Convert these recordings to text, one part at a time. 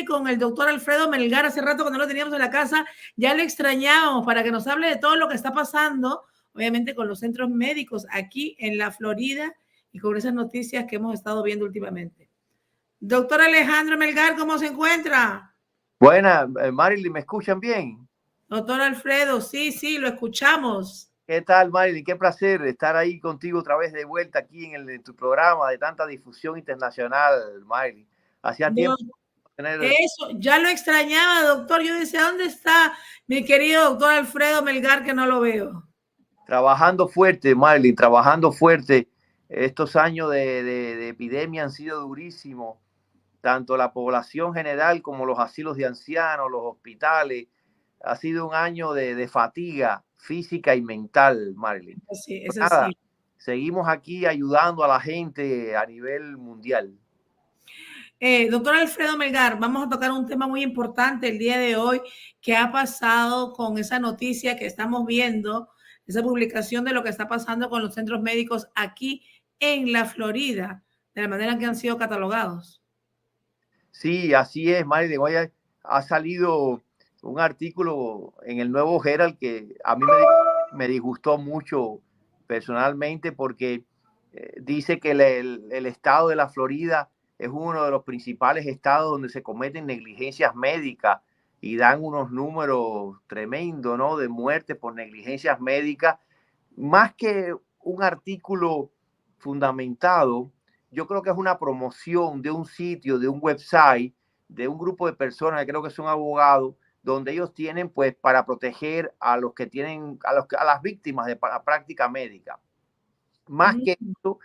con el doctor Alfredo Melgar. Hace rato cuando lo teníamos en la casa, ya le extrañábamos para que nos hable de todo lo que está pasando, obviamente con los centros médicos aquí en la Florida y con esas noticias que hemos estado viendo últimamente. Doctor Alejandro Melgar, ¿cómo se encuentra? Buena, Marilyn, ¿me escuchan bien? Doctor Alfredo, sí, lo escuchamos. ¿Qué tal, Marilyn? Qué placer estar ahí contigo otra vez de vuelta aquí en tu programa de tanta difusión internacional, Marilyn. Hacía tiempo tener... Eso, ya lo extrañaba, doctor. Yo decía, ¿dónde está mi querido doctor Alfredo Melgar, que no lo veo? Trabajando fuerte, Marilyn, trabajando fuerte. Estos años de epidemia han sido durísimos. Tanto la población general como los asilos de ancianos, los hospitales. Ha sido un año de fatiga física y mental, Marilyn. Sí, eso nada, sí. Seguimos aquí ayudando a la gente a nivel mundial. Doctor Alfredo Melgar, vamos a tocar un tema muy importante el día de hoy. ¿Qué ha pasado con esa noticia que estamos viendo, esa publicación de lo que está pasando con los centros médicos aquí en la Florida, de la manera en que han sido catalogados? Sí, así es, Marilyn. Hoy ha salido un artículo en el Nuevo Herald que a mí me disgustó mucho personalmente porque dice que el estado de la Florida es uno de los principales estados donde se cometen negligencias médicas y dan unos números tremendos, ¿no?, de muerte por negligencias médicas. Más que un artículo fundamentado, yo creo que es una promoción de un sitio, de un website, de un grupo de personas que creo que son abogados, donde ellos tienen, pues, para proteger a los que tienen, a las víctimas de la práctica médica. Más que eso,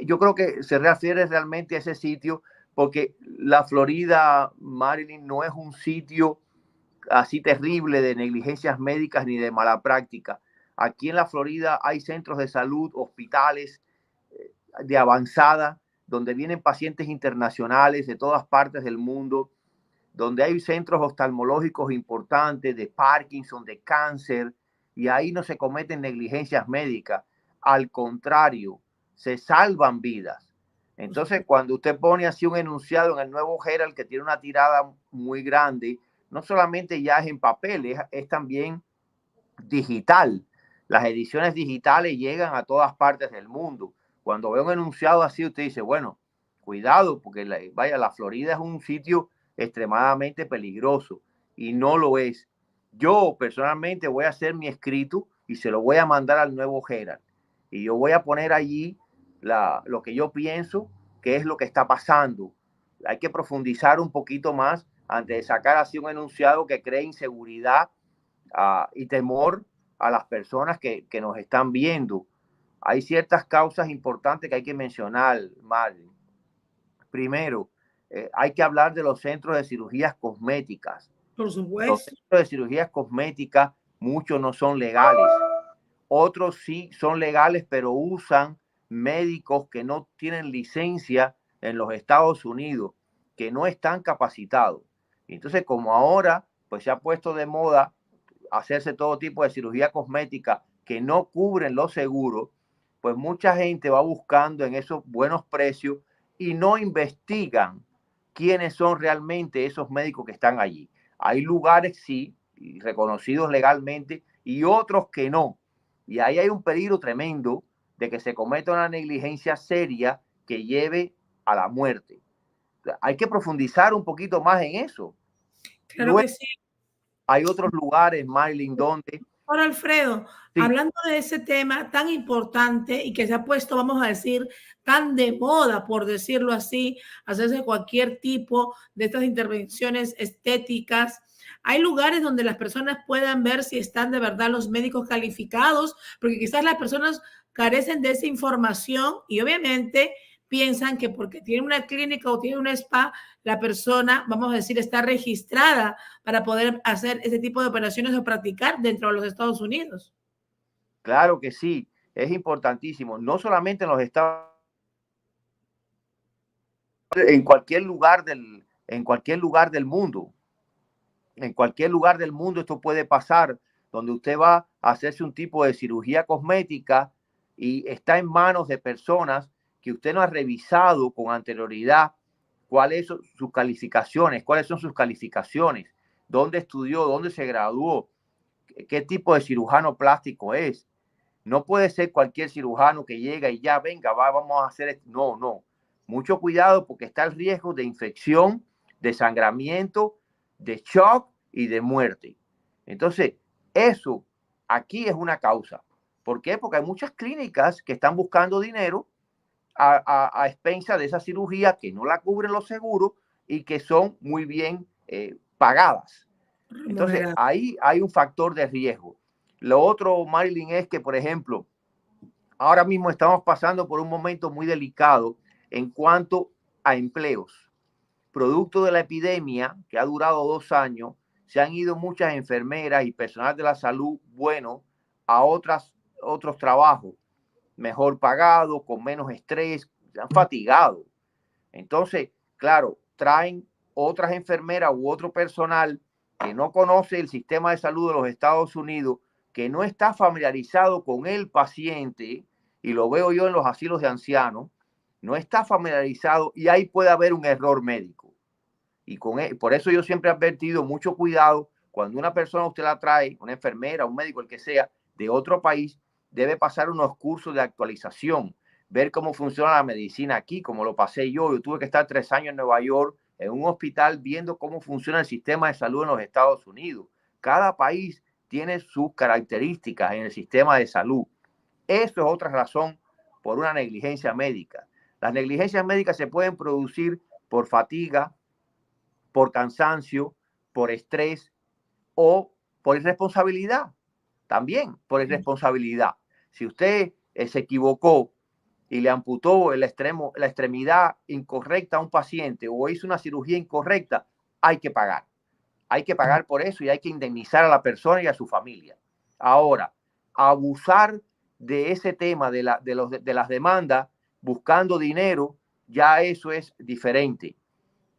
yo creo que se refiere realmente a ese sitio, porque la Florida, Marilyn, no es un sitio así terrible de negligencias médicas ni de mala práctica. Aquí en la Florida hay centros de salud, hospitales de avanzada, donde vienen pacientes internacionales de todas partes del mundo, donde hay centros oftalmológicos importantes de Parkinson, de cáncer, y ahí no se cometen negligencias médicas. Al contrario, se salvan vidas. Entonces, cuando usted pone así un enunciado en el Nuevo Herald que tiene una tirada muy grande, no solamente ya es en papel, es también digital. Las ediciones digitales llegan a todas partes del mundo. Cuando ve un enunciado así, usted dice, bueno, cuidado, porque la Florida es un sitio extremadamente peligroso y no lo es. Yo personalmente voy a hacer mi escrito y se lo voy a mandar al Nuevo Herald. Y yo voy a poner allí lo que yo pienso que es lo que está pasando. Hay que profundizar un poquito más antes de sacar así un enunciado que cree inseguridad y temor a las personas que nos están viendo. Hay ciertas causas importantes que hay que mencionar, Marlene. Primero, hay que hablar de los centros de cirugías cosméticas. Por supuesto. Los centros de cirugías cosméticas, muchos no son legales. Otros sí son legales, pero usan médicos que no tienen licencia en los Estados Unidos, que no están capacitados. Entonces, como ahora pues se ha puesto de moda hacerse todo tipo de cirugía cosmética que no cubren los seguros, pues mucha gente va buscando en esos buenos precios y no investigan quiénes son realmente esos médicos que están allí. Hay lugares, sí, reconocidos legalmente y otros que no. Y ahí hay un peligro tremendo de que se cometa una negligencia seria que lleve a la muerte. Hay que profundizar un poquito más en eso. Claro. Luego, que sí. Hay otros lugares, Marilyn, donde... Ahora, Alfredo, sí, hablando de ese tema tan importante y que se ha puesto, vamos a decir, tan de moda, por decirlo así, hacerse cualquier tipo de estas intervenciones estéticas, hay lugares donde las personas puedan ver si están de verdad los médicos calificados, porque quizás las personas carecen de esa información y obviamente piensan que porque tiene una clínica o tiene un spa, la persona, vamos a decir, está registrada para poder hacer ese tipo de operaciones o practicar dentro de los Estados Unidos. Claro que sí, es importantísimo, no solamente en los Estados Unidos, en cualquier lugar del mundo. En cualquier lugar del mundo esto puede pasar, donde usted va a hacerse un tipo de cirugía cosmética y está en manos de personas que usted no ha revisado con anterioridad cuáles son sus calificaciones, dónde estudió, dónde se graduó, qué tipo de cirujano plástico es. No puede ser cualquier cirujano que llega y ya, venga, vamos a hacer esto. No, no. Mucho cuidado porque está el riesgo de infección, de sangramiento, de shock y de muerte. Entonces, eso aquí es una causa. ¿Por qué? Porque hay muchas clínicas que están buscando dinero a expensas de esa cirugía que no la cubren los seguros y que son muy bien pagadas. Entonces, ahí hay un factor de riesgo. Lo otro, Marilyn, es que, por ejemplo, ahora mismo estamos pasando por un momento muy delicado en cuanto a empleos. Producto de la epidemia, que ha durado 2 años, se han ido muchas enfermeras y personal de la salud, bueno, a otros trabajos, mejor pagados, con menos estrés, se han fatigado. Entonces, claro, traen otras enfermeras u otro personal que no conoce el sistema de salud de los Estados Unidos, que no está familiarizado con el paciente, y lo veo yo en los asilos de ancianos, no está familiarizado y ahí puede haber un error médico. Y por eso yo siempre he advertido mucho cuidado cuando una persona usted la trae, una enfermera, un médico, el que sea, de otro país, debe pasar unos cursos de actualización, ver cómo funciona la medicina aquí, como lo pasé yo. Yo tuve que estar 3 años en Nueva York, en un hospital, viendo cómo funciona el sistema de salud en los Estados Unidos. Cada país tiene sus características en el sistema de salud. Eso es otra razón por una negligencia médica. Las negligencias médicas se pueden producir por fatiga, por cansancio, por estrés o por irresponsabilidad. También por irresponsabilidad. Si usted se equivocó y le amputó la extremidad incorrecta a un paciente o hizo una cirugía incorrecta, hay que pagar. Hay que pagar por eso y hay que indemnizar a la persona y a su familia. Ahora, abusar de ese tema de las demandas buscando dinero, ya eso es diferente.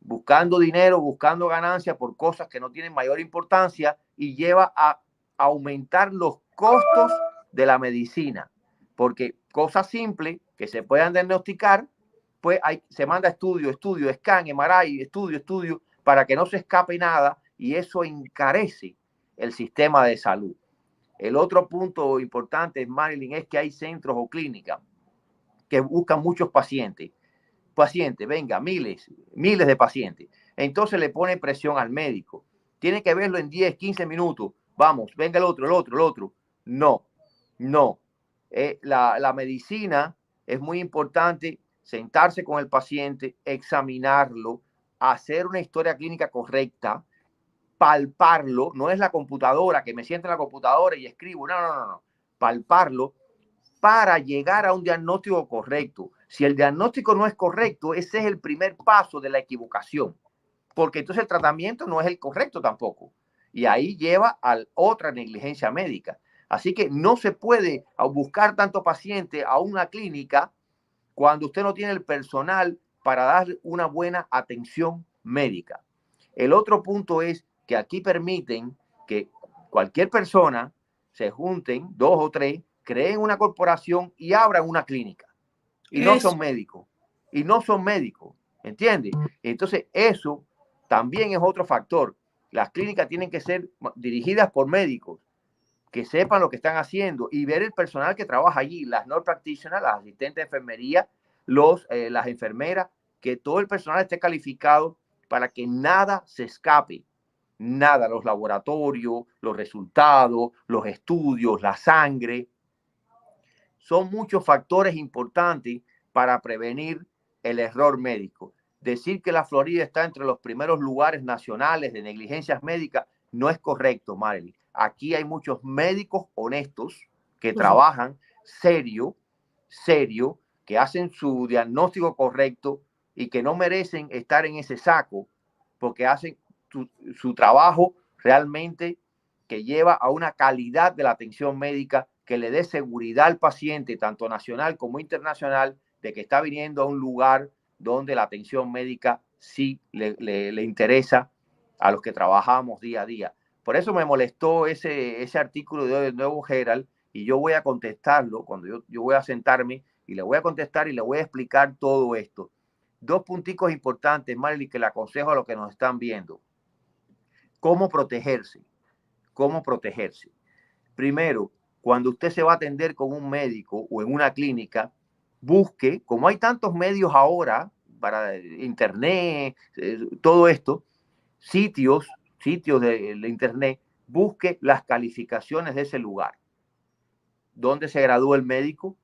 Buscando dinero, buscando ganancias por cosas que no tienen mayor importancia y lleva a aumentar los costos de la medicina. Porque cosas simples que se puedan diagnosticar, pues se manda estudio, scan, MRI, estudio, para que no se escape nada y eso encarece el sistema de salud. El otro punto importante, Marilyn, es que hay centros o clínicas que buscan muchos pacientes, venga, miles de pacientes. Entonces le pone presión al médico. Tiene que verlo en 10, 15 minutos. Vamos, venga el otro. No. La medicina es muy importante, sentarse con el paciente, examinarlo, hacer una historia clínica correcta, palparlo. No es la computadora, que me siento en la computadora y escribo. No. Palparlo para llegar a un diagnóstico correcto. Si el diagnóstico no es correcto, ese es el primer paso de la equivocación, porque entonces el tratamiento no es el correcto tampoco. Y ahí lleva a otra negligencia médica. Así que no se puede buscar tanto paciente a una clínica cuando usted no tiene el personal para dar una buena atención médica. El otro punto es que aquí permiten que cualquier persona se junten, 2 o 3, creen una corporación y abran una clínica. Y no son médicos. ¿Entiendes? Entonces, eso también es otro factor. Las clínicas tienen que ser dirigidas por médicos que sepan lo que están haciendo y ver el personal que trabaja allí, las nurse practitioners, las asistentes de enfermería, las enfermeras, que todo el personal esté calificado para que nada se escape. Nada, los laboratorios, los resultados, los estudios, la sangre. Son muchos factores importantes para prevenir el error médico. Decir que la Florida está entre los primeros lugares nacionales de negligencias médicas no es correcto, Marilyn. Aquí hay muchos médicos honestos que trabajan serio, que hacen su diagnóstico correcto y que no merecen estar en ese saco porque hacen su trabajo realmente, que lleva a una calidad de la atención médica que le dé seguridad al paciente, tanto nacional como internacional, de que está viniendo a un lugar donde la atención médica sí le interesa a los que trabajamos día a día. Por eso me molestó ese artículo de hoy del Nuevo Herald, y yo voy a contestarlo cuando yo voy a sentarme y le voy a contestar y le voy a explicar todo esto. dos punticos importantes, Marley, que le aconsejo a los que nos están viendo. ¿Cómo protegerse? ¿Cómo protegerse? Primero, cuando usted se va a atender con un médico o en una clínica, busque, como hay tantos medios ahora para internet, todo esto, sitios de internet, busque las calificaciones de ese lugar. ¿Dónde se graduó el médico?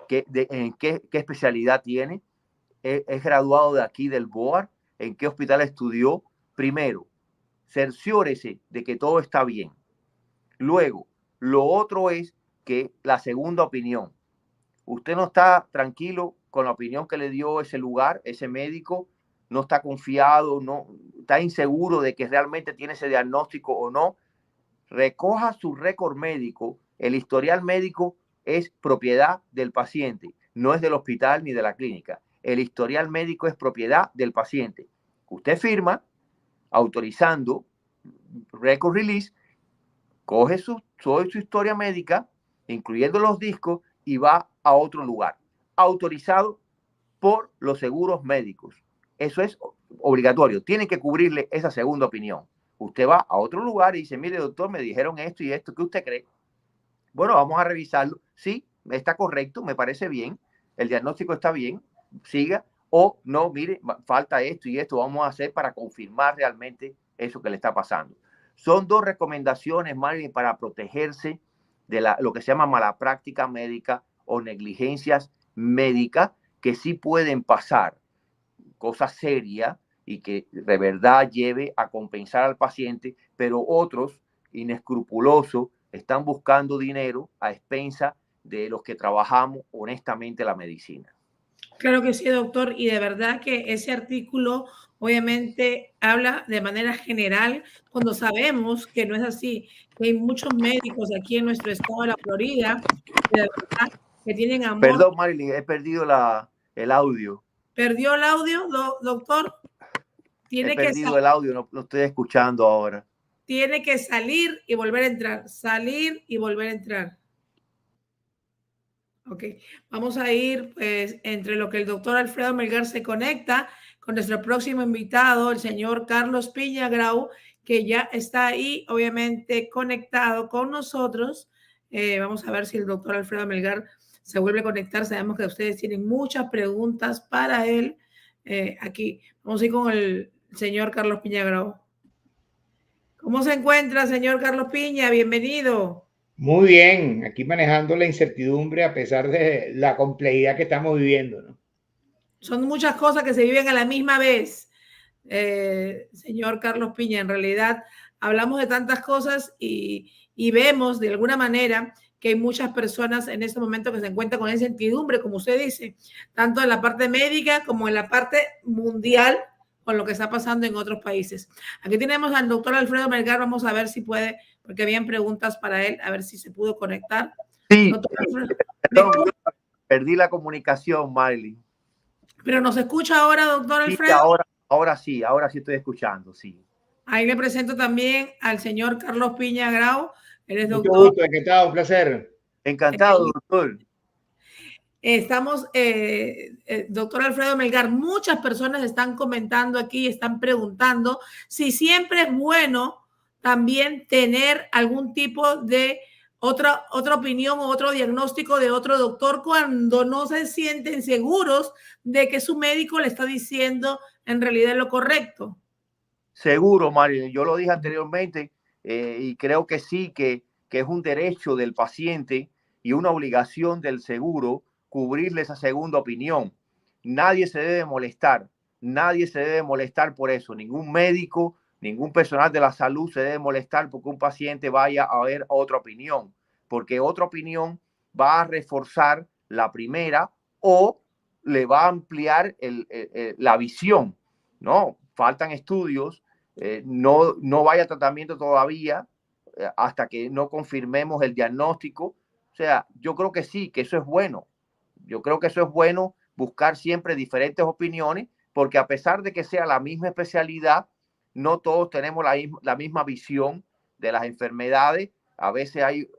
¿En qué especialidad tiene? ¿Es graduado de aquí del BOAR? ¿En qué hospital estudió? Primero, cerciórese de que todo está bien. Luego, lo otro es que la segunda opinión. Usted no está tranquilo con la opinión que le dio ese lugar, ese médico, no está confiado, no está inseguro de que realmente tiene ese diagnóstico o no. Recoja su récord médico. El historial médico es propiedad del paciente, no es del hospital ni de la clínica. El historial médico es propiedad del paciente. Usted firma autorizando record release, coge su historia médica, incluyendo los discos, y va a otro lugar, autorizado por los seguros médicos. Eso es obligatorio, tiene que cubrirle esa segunda opinión. Usted va a otro lugar y dice, mire doctor, me dijeron esto y esto, ¿qué usted cree? Bueno, vamos a revisarlo. Sí, está correcto, me parece bien, el diagnóstico está bien, siga. O no, mire, falta esto y esto, vamos a hacer para confirmar realmente eso que le está pasando. Son dos recomendaciones, Marvin, para protegerse de lo que se llama mala práctica médica o negligencias médicas que sí pueden pasar, cosas serias y que de verdad lleve a compensar al paciente, pero otros inescrupulosos están buscando dinero a expensa de los que trabajamos honestamente la medicina. Claro que sí, doctor, y de verdad que ese artículo obviamente habla de manera general cuando sabemos que no es así, que hay muchos médicos aquí en nuestro estado de la Florida que de verdad que tienen amor. Perdón, Marilyn, he perdido el audio. ¿Perdió el audio, doctor? He perdido el audio, no lo estoy escuchando ahora. Tiene que salir y volver a entrar, salir y volver a entrar. Ok, vamos a ir pues entre lo que el doctor Alfredo Melgar se conecta con nuestro próximo invitado, el señor Carlos Piña Grau, que ya está ahí obviamente conectado con nosotros. Vamos a ver si el doctor Alfredo Melgar se vuelve a conectar. Sabemos que ustedes tienen muchas preguntas para él. Aquí vamos a ir con el señor Carlos Piña Grau. ¿Cómo se encuentra, señor Carlos Piña? Bienvenido. Muy bien, aquí manejando la incertidumbre a pesar de la complejidad que estamos viviendo, ¿no? Son muchas cosas que se viven a la misma vez, señor Carlos Piña. En realidad hablamos de tantas cosas y vemos de alguna manera que hay muchas personas en este momento que se encuentran con esa incertidumbre, como usted dice, tanto en la parte médica como en la parte mundial, con lo que está pasando en otros países. Aquí tenemos al doctor Alfredo Melgar, vamos a ver si puede, porque habían preguntas para él, a ver si se pudo conectar. Sí, perdón, perdí la comunicación, Miley. Pero nos escucha ahora, doctor Alfredo. Sí, ahora sí estoy escuchando, sí. Ahí le presento también al señor Carlos Piña Grau. Él es doctor. Mucho gusto, encantado, un placer. Encantado, doctor. Estamos, doctor Alfredo Melgar, muchas personas están comentando aquí, están preguntando si siempre es bueno también tener algún tipo de otra opinión o otro diagnóstico de otro doctor cuando no se sienten seguros de que su médico le está diciendo en realidad lo correcto. Seguro, Mario, yo lo dije anteriormente y creo que sí, que es un derecho del paciente y una obligación del seguro cubrirle esa segunda opinión. Nadie se debe molestar por eso. Ningún médico, ningún personal de la salud se debe molestar porque un paciente vaya a ver otra opinión, porque otra opinión va a reforzar la primera o le va a ampliar la visión, ¿no? Faltan estudios, no vaya a tratamiento todavía hasta que no confirmemos el diagnóstico. O sea, yo creo que sí, que eso es bueno. Yo creo que eso es bueno, buscar siempre diferentes opiniones, porque a pesar de que sea la misma especialidad, no todos tenemos la misma visión de las enfermedades. A veces hay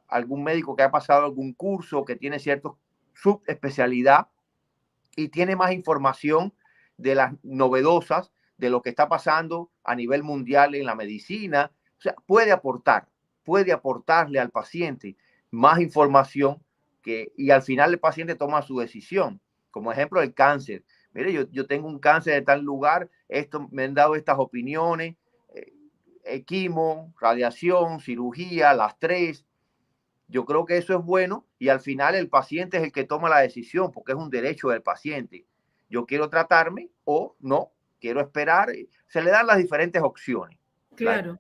algún médico que ha pasado algún curso, que tiene cierta subespecialidad y tiene más información de las novedosas, de lo que está pasando a nivel mundial en la medicina. O sea, puede aportarle al paciente más información y al final el paciente toma su decisión. Como ejemplo, el cáncer. Mire, yo tengo un cáncer de tal lugar, me han dado estas opiniones, quimo, radiación, cirugía, las tres. Yo creo que eso es bueno y al final el paciente es el que toma la decisión porque es un derecho del paciente. Yo quiero tratarme o no, quiero esperar. Se le dan las diferentes opciones. Claro.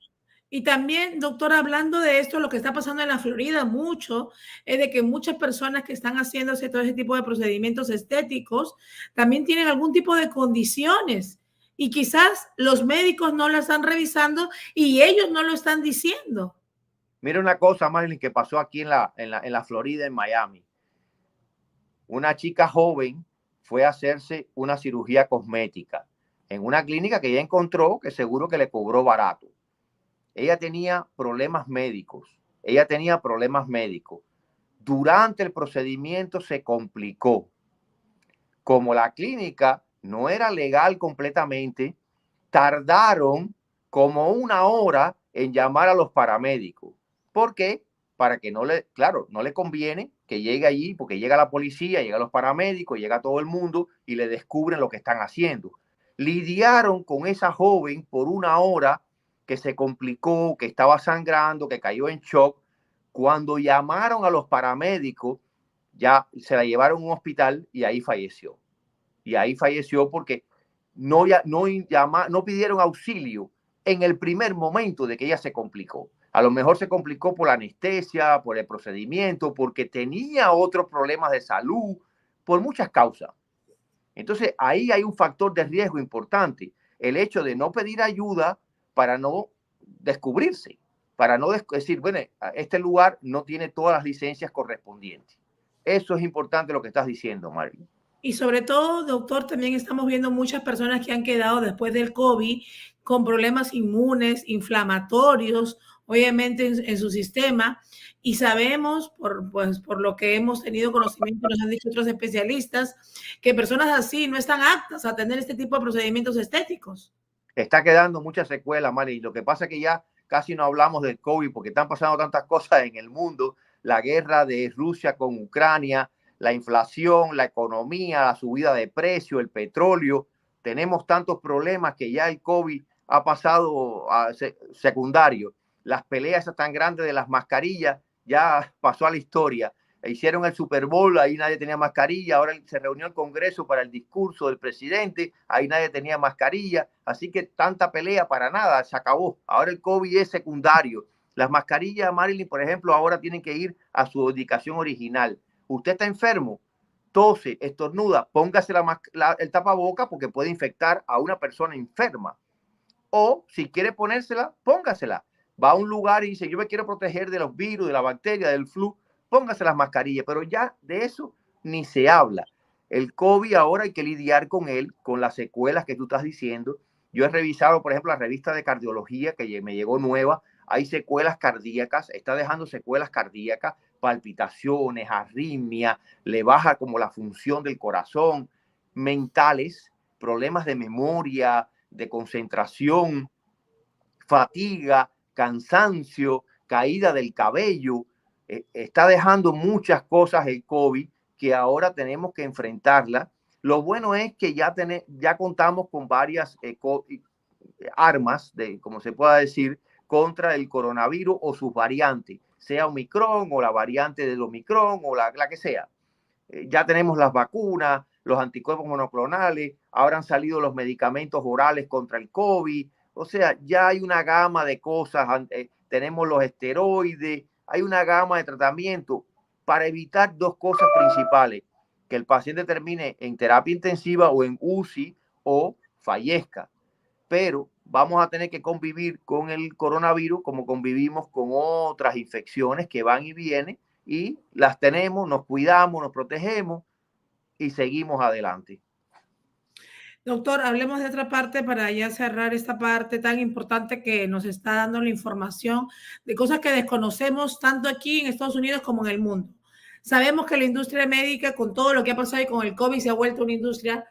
Y también, doctor, hablando de esto, lo que está pasando en la Florida mucho es de que muchas personas que están haciéndose todo ese tipo de procedimientos estéticos también tienen algún tipo de condiciones y quizás los médicos no la están revisando y ellos no lo están diciendo. Mira una cosa, Marilyn, que pasó aquí en la Florida, en Miami. Una chica joven fue a hacerse una cirugía cosmética en una clínica que ella encontró que seguro que le cobró barato. Ella tenía problemas médicos. Durante el procedimiento se complicó. Como la clínica no era legal completamente, tardaron como 1 hora en llamar a los paramédicos. ¿Por qué? Para que no le conviene que llegue allí, porque llega la policía, llega los paramédicos, llega todo el mundo y le descubren lo que están haciendo. Lidiaron con esa joven por 1 hora que se complicó, que estaba sangrando, que cayó en shock. Cuando llamaron a los paramédicos, ya se la llevaron a un hospital y ahí falleció. Y ahí falleció porque no pidieron auxilio en el primer momento de que ella se complicó. A lo mejor se complicó por la anestesia, por el procedimiento, porque tenía otros problemas de salud, por muchas causas. Entonces, ahí hay un factor de riesgo importante. El hecho de no pedir ayuda para no descubrirse, para no decir, bueno, este lugar no tiene todas las licencias correspondientes. Eso es importante lo que estás diciendo, Marilyn. Y sobre todo, doctor, también estamos viendo muchas personas que han quedado después del COVID con problemas inmunes, inflamatorios, obviamente en su sistema. Y sabemos, por lo que hemos tenido conocimiento, nos han dicho otros especialistas, que personas así no están aptas a tener este tipo de procedimientos estéticos. Está quedando muchas secuelas, Mari. Lo que pasa es que ya casi no hablamos del COVID porque están pasando tantas cosas en el mundo. La guerra de Rusia con Ucrania, la inflación, la economía, la subida de precio, el petróleo. Tenemos tantos problemas que ya el COVID ha pasado a secundario. Las peleas tan grandes de las mascarillas ya pasó a la historia. Hicieron el Super Bowl, ahí nadie tenía mascarilla. Ahora se reunió el Congreso para el discurso del presidente, ahí nadie tenía mascarilla. Así que tanta pelea para nada, se acabó. Ahora el COVID es secundario. Las mascarillas, Marilyn, por ejemplo, ahora tienen que ir a su indicación original. Usted está enfermo, tose, estornuda, póngase el tapaboca porque puede infectar a una persona enferma. O si quiere ponérsela, póngasela. Va a un lugar y dice, yo me quiero proteger de los virus, de la bacteria, del flu, póngase las mascarillas, pero ya de eso ni se habla. El COVID ahora hay que lidiar con él, con las secuelas que tú estás diciendo. Yo he revisado, por ejemplo, la revista de cardiología que me llegó nueva. Hay secuelas cardíacas, está dejando secuelas cardíacas, palpitaciones, arritmia, le baja como la función del corazón, mentales, problemas de memoria, de concentración, fatiga, cansancio, caída del cabello. Está dejando muchas cosas el COVID que ahora tenemos que enfrentarla. Lo bueno es que ya contamos con varias armas, como se pueda decir, contra el coronavirus o sus variantes, sea Omicron o la variante del Omicron o la que sea. Ya tenemos las vacunas, los anticuerpos monoclonales, ahora han salido los medicamentos orales contra el COVID. O sea, ya hay una gama de cosas. Tenemos los esteroides, hay una gama de tratamiento para evitar dos cosas principales: que el paciente termine en terapia intensiva o en UCI o fallezca. Pero vamos a tener que convivir con el coronavirus como convivimos con otras infecciones que van y vienen, y las tenemos, nos cuidamos, nos protegemos y seguimos adelante. Doctor, hablemos de otra parte para ya cerrar esta parte tan importante que nos está dando la información de cosas que desconocemos tanto aquí en Estados Unidos como en el mundo. Sabemos que la industria médica, con todo lo que ha pasado y con el COVID, se ha vuelto una industria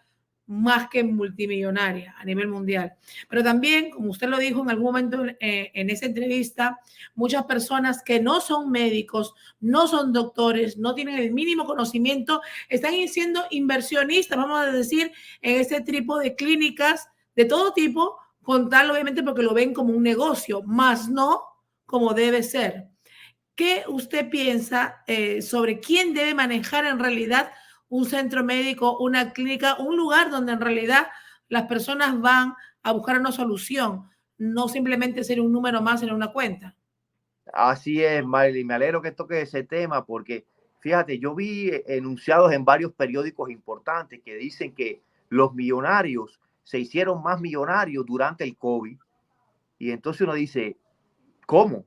más que multimillonaria a nivel mundial. Pero también, como usted lo dijo en algún momento en esa entrevista, muchas personas que no son médicos, no son doctores, no tienen el mínimo conocimiento, están siendo inversionistas, vamos a decir, en este tipo de clínicas de todo tipo, con tal, obviamente, porque lo ven como un negocio, más no como debe ser. ¿Qué usted piensa sobre quién debe manejar en realidad un centro médico, una clínica, un lugar donde en realidad las personas van a buscar una solución, no simplemente ser un número más en una cuenta? Así es, Miley. Me alegro que toque ese tema porque, fíjate, yo vi enunciados en varios periódicos importantes que dicen que los millonarios se hicieron más millonarios durante el COVID. Y entonces uno dice, ¿cómo?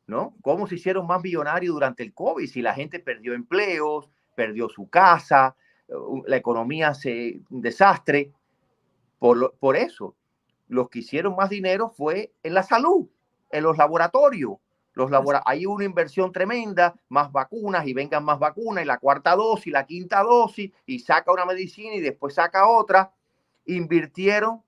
¿No? ¿Cómo se hicieron más millonarios durante el COVID? Si la gente perdió empleos, perdió su casa, la economía un desastre. Por eso, los que hicieron más dinero fue en la salud, en los laboratorios. Hay una inversión tremenda, más vacunas y vengan más vacunas y la cuarta dosis, la quinta dosis y saca una medicina y después saca otra. Invirtieron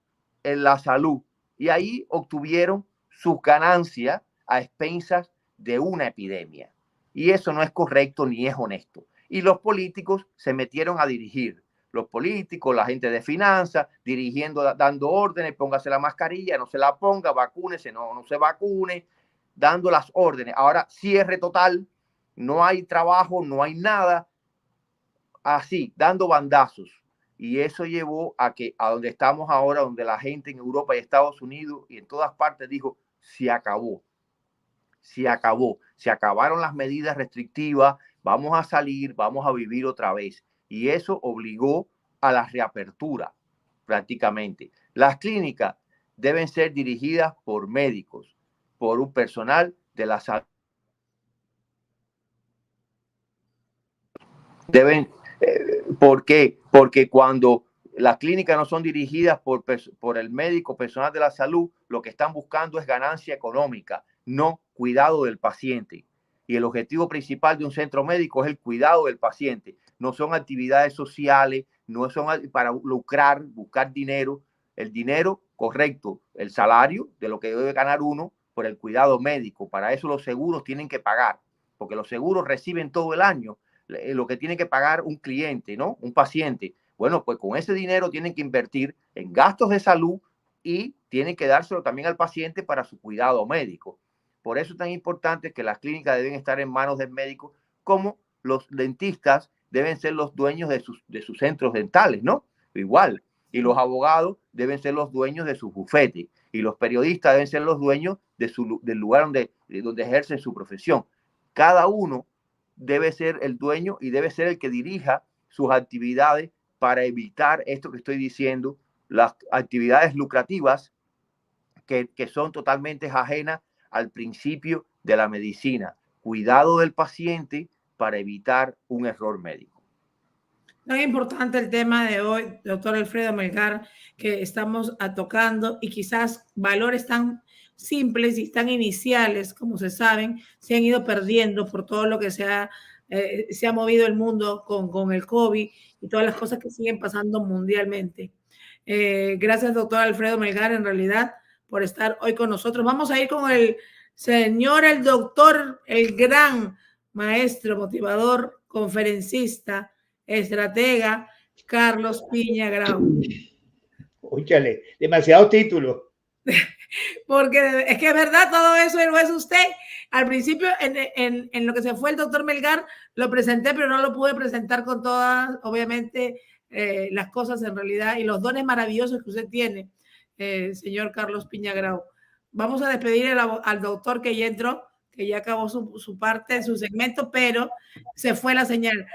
en la salud y ahí obtuvieron sus ganancias a expensas de una epidemia. Y eso no es correcto ni es honesto. Y los políticos se metieron a dirigir. Los políticos, la gente de finanzas, dirigiendo, dando órdenes, póngase la mascarilla, no se la ponga, vacúnese, no se vacune, dando las órdenes. Ahora, cierre total, no hay trabajo, no hay nada, así, dando bandazos. Y eso llevó a donde estamos ahora, donde la gente en Europa y Estados Unidos y en todas partes dijo, se acabó. Se acabó, se acabaron las medidas restrictivas, vamos a salir, vamos a vivir otra vez. Y eso obligó a la reapertura prácticamente. Las clínicas deben ser dirigidas por médicos, por un personal de la salud. ¿Por qué? Porque cuando las clínicas no son dirigidas por el médico, personal de la salud, lo que están buscando es ganancia económica, no cuidado del paciente. Y el objetivo principal de un centro médico es el cuidado del paciente. No son actividades sociales, no son para lucrar, buscar dinero. El dinero correcto, el salario de lo que debe ganar uno por el cuidado médico. Para eso los seguros tienen que pagar, porque los seguros reciben todo el año lo que tiene que pagar un cliente, ¿no? Un paciente. Bueno, pues con ese dinero tienen que invertir en gastos de salud y tienen que dárselo también al paciente para su cuidado médico. Por eso es tan importante que las clínicas deben estar en manos del médico, como los dentistas deben ser los dueños de sus centros dentales, ¿no? Igual. Y los abogados deben ser los dueños de sus bufetes. Y los periodistas deben ser los dueños del lugar donde ejercen su profesión. Cada uno debe ser el dueño y debe ser el que dirija sus actividades para evitar esto que estoy diciendo, las actividades lucrativas que son totalmente ajenas al principio de la medicina. Cuidado del paciente para evitar un error médico. Tan importante el tema de hoy, doctor Alfredo Melgar, que estamos tocando, y quizás valores tan simples y tan iniciales, como se saben, se han ido perdiendo por todo lo que se ha movido el mundo con el COVID y todas las cosas que siguen pasando mundialmente. Gracias, doctor Alfredo Melgar, en realidad, por estar hoy con nosotros. Vamos a ir con el señor, el doctor, el gran maestro, motivador, conferencista, estratega, Carlos Piña Grau. Óyale, demasiados títulos. Porque es que es verdad, todo eso lo es usted. Al principio, en lo que se fue el doctor Melgar, lo presenté, pero no lo pude presentar con todas, obviamente, las cosas en realidad y los dones maravillosos que usted tiene, señor Carlos Piña Grau. Vamos a despedir al doctor que ya entró, que ya acabó su parte, su segmento, pero se fue la señal.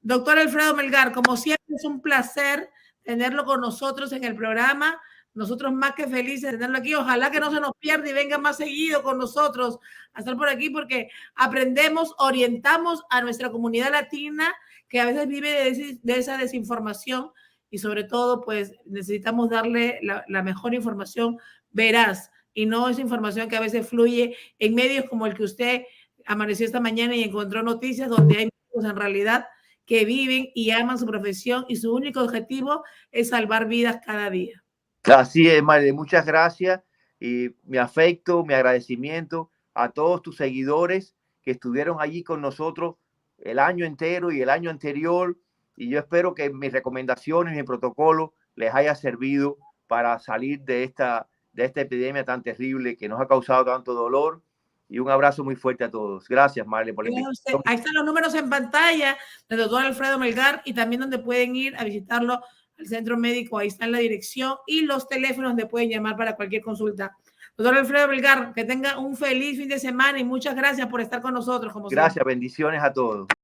Doctor Alfredo Melgar, como siempre, es un placer tenerlo con nosotros en el programa. Nosotros más que felices de tenerlo aquí. Ojalá que no se nos pierda y venga más seguido con nosotros a estar por aquí, porque aprendemos, orientamos a nuestra comunidad latina que a veces vive de esa desinformación, y sobre todo pues necesitamos darle la mejor información veraz y no esa información que a veces fluye en medios como el que usted amaneció esta mañana y encontró noticias donde hay medios en realidad que viven y aman su profesión y su único objetivo es salvar vidas cada día. Así es, Maile, muchas gracias y mi afecto, mi agradecimiento a todos tus seguidores que estuvieron allí con nosotros el año entero y el año anterior, y yo espero que mis recomendaciones, mi protocolo les haya servido para salir de esta epidemia tan terrible que nos ha causado tanto dolor. Y un abrazo muy fuerte a todos. Gracias, Marley, por la invitación. Ahí están los números en pantalla del doctor Alfredo Melgar y también donde pueden ir a visitarlo al centro médico. Ahí está en la dirección y los teléfonos donde pueden llamar para cualquier consulta. Doctor Alfredo Melgar, que tenga un feliz fin de semana y muchas gracias por estar con nosotros. Gracias, bendiciones a todos.